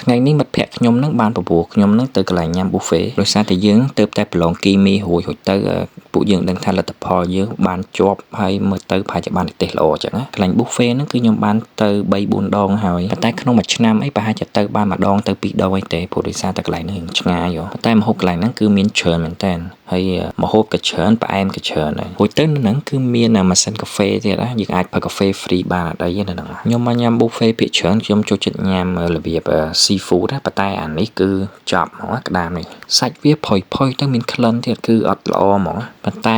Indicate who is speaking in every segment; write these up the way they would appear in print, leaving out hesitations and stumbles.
Speaker 1: ថ្ងៃនេះមិត្តភក្តិខ្ញុំនឹងបានប្រពោះខ្ញុំនឹងទៅកន្លែងញ៉ាំ buffet ដោយសារតែយើងទៅតែប្រឡងគីមីរួចទៅពួកយើងដឹងថាលទ្ធផលយើងបានជាប់ហើយមើលទៅប្រហែលជាបានទេសល្អអញ្ចឹងណាកន្លែង buffet ហ្នឹងគឺខ្ញុំបានទៅ 3-4 ដងហើយតែក្នុងមួយឆ្នាំអីប្រហែលជាទៅបានម្ដងទៅ2ដងអីទេព្រោះដោយសារតែកន្លែងហ្នឹងឆ្ងាយតែម្ហូបកន្លែងហ្នឹងគឺមានច្រើនមែនតើហើយម្ហូបក៏ច្រើនផ្អែមក៏ច្រើនហើយរួចទៅនៅហ្នឹងគឺមានម៉ាស៊ីនកាហ្វេទៀតណាយើងអាចផឹកកាហ្វេ free បានអត់អីនៅហ្នឹងខ្ញុំមកញ៉ាំ buffet ភាគច្រើនខ្ញុំចូលចិត្តញ៉ាំរបៀប seafood ណាប៉ុន្តែអានេះគឺចប់ហ្មងក្តាមនេះសាច់វាផុយទៅមានក្លិនទៀតគឺអត់ល្អហ្មងប៉ុន្តែ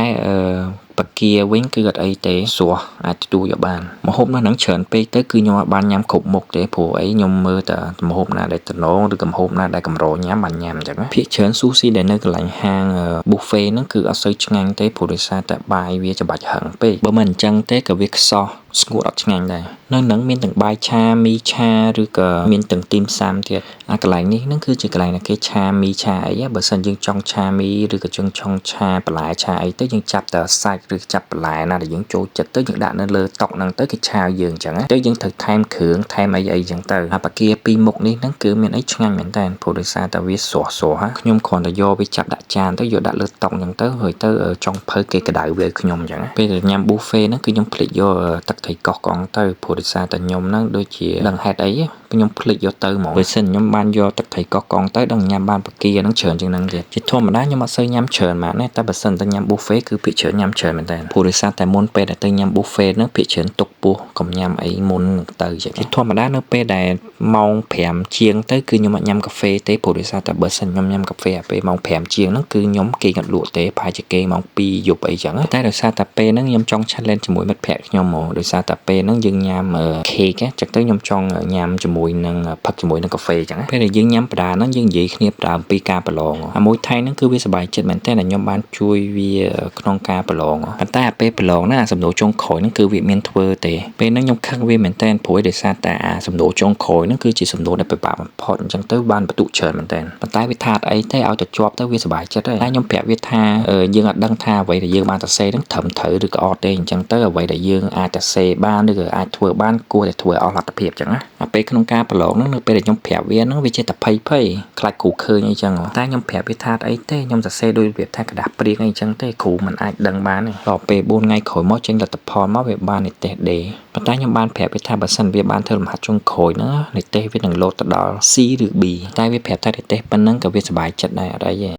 Speaker 1: បកាវិញគឺអត់អីទេស្រស់អាចទទួលយកបានម្ហូបនោះហ្នឹងច្រើនពេកទៅគឺខ្ញុំអាចបានញ៉ាំគ្រប់មុខទេព្រោះអីខ្ញុំមើលតែម្ហូបណាដែលតំណងឬក៏ម្ហូបណាដែលកម្រញ៉ាំបានញ៉ាំអញ្ចឹងភាគច្រើន sushi ដែលនៅកន្លែងហាង buffet ហ្នឹងគឺអត់សូវឆ្ងាញ់ទេព្រោះដោយសារតែបាយវាច្បាច់ហឹងពេកបើមិនអញ្ចឹងទេក៏វាខ្សោះស្ងួតអត់ឆ្ងាញ់ដែរនៅហ្នឹងមានទាំងបាយឆាមីឆាឬក៏មានទាំងទីមសាំទៀតកន្លែងនេះហ្នឹងគឺជាកន្លែងដែលគេឆាមីឆាអីបើសិនយើងចង់ឆាមីឬក៏ចង់ឆាបន្លែឆាអីទៅយើងចាប់តែសាច់ឬចាប់បន្លែណាដែលយើងចូលចិត្តទៅយើងដាក់នៅលើតុហ្នឹងទៅគេឆាយើងអញ្ចឹងទៅយើងត្រូវថែមគ្រឿងថែមអីអញ្ចឹងទៅបកាពីរមុខនេះហ្នឹងគឺមានអីឆ្ងាញ់មែនតើព្រោះដោយសារតែវាស្រស់ខ្ញុំគ្រាន់តែយកវាចាប់ដាក់ចានទៅយកដាក់លើតុអញ្ចឹងទៅហើយទៅចង់ភៅគេក្តៅវាឲ្យខ្ញុំអញ្ចឹងពេលញ៉ាំ buffet ហ្នឹងគឺខ្ញុំភ្លេចយកទឹកត្រីកោះកង់ទៅព្រោះដោយសារតែខ្ញុំហ្នឹងដូចជាដឹងហេតុអីខ្ញុំភ្លេចយកទៅហ្មងបើសិនខ្ញុំបានយកទឹកត្រីកោះកង់ទៅដល់ញ៉ាំបានបកាហ្នឹងច្រើនជាងហ្នឹងទៀតជាធម្មតាខ្ញុំអត់សូវញ៉ាំច្រើនម៉ាណាតែបើសិនតែញ៉ាំ buffet គឺភាគច្រើនញ៉ាំច្រើនមែនតើព្រោះដោយសារតែមុនពេលដែលទៅញ៉ាំ buffet ហ្នឹងភាគច្រើនទុកពោះកុំញ៉ាំអីមុនទៅជាធម្មតានៅពេលដែលម៉ោង5ជាងទៅគឺខ្ញុំអត់ញ៉ាំកាហ្វេទេព្រោះដោយសារតែបើសិនខ្ញុំញ៉ាំកាហ្វេពេលម៉ោង5ជាងហ្នឹងគឺខ្ញុំគេអត់លក់ទេប្រហែលជាគេម៉ោង2យប់អីចឹងតែដោយសារតែពេលហ្នឹងខ្ញុំចង់ challenge ជាមួយមិត្តភក្តិខ្ញុំហ្មងដោយសារតែពេលហ្នឹងយើងញ៉ាំ cake ចឹងទៅខ្ញុំចង់ញ៉ាំជាមួយនឹងផឹកជាមួយនឹងកាហ្វេចឹងពេលដែលយើងញ៉ាំបដាហ្នឹងយើងនិយាយគ្នាបដាអំពីការប្រឡងមួយថៃហ្នឹងគឺវាសប្បាយចិត្តមែនតើខ្ញុំបានជួយវាក្នុងការប្រឡងប៉ុន្តែពេលប្រឡងណាសំណួរចុងក្រោយហ្នឹងគឺវាមានធ្វើទេពេលហ្នឹងខ្ញុំខឹងវាមែនតើព្រោះដោយសារតែសំណួរចុងក្រោយហ្នឹងគឺជាសំណួរដែលពិបាកបំផុតអញ្ចឹងទៅបានបន្ទុកច្រើនមែនតើប៉ុន្តែវាថាអត់អីទេឲ្យតែជាប់ទៅវាសប្បាយចិត្តហើយតែខ្ញុំប្រាប់វាថាយើងអត់ដឹងថាអ្វីដែលយើងបានសរសេរហ្នឹងត្រឹមត្រូវឬក៏អត់ទេអញ្ចឹងទៅអ្វីដែលយើងអាចសរសេរបានឬក៏អាចធ្វើបានគួរតែធ្វើឲ្យអស់លទ្ធភាពអញ្ចឹងណាពេលក្នុងការប្រឡងហ្នឹងនៅពេលដែលខ្ញុំប្រាប់វាហ្នឹងវាចេះតែភ័យខ្លាចគ្រូឃើញអីចឹងតែខ្ញុំប្រាប់វាថាអីទេខ្ញុំសរសេរដោយរបៀបថាกระดาษព្រៀងអីចឹងទេគ្រូមិនអាចដឹងបានទេដល់ពេល4ថ្ងៃក្រោយមកចេញលទ្ធផលមកវាបាននិទេសដេប៉ុន្តែខ្ញុំបានប្រាប់វាថាបើសិនវាបានធ្វើលំហាត់ចុងក្រោយហ្នឹងនិទេសវានឹងលោតទៅដល់ C ឬ B តែវាប្រាប់ថានិទេសប៉ុណ្ណឹងក៏វាសប្បាយចិត្តដែរអត់អីទេ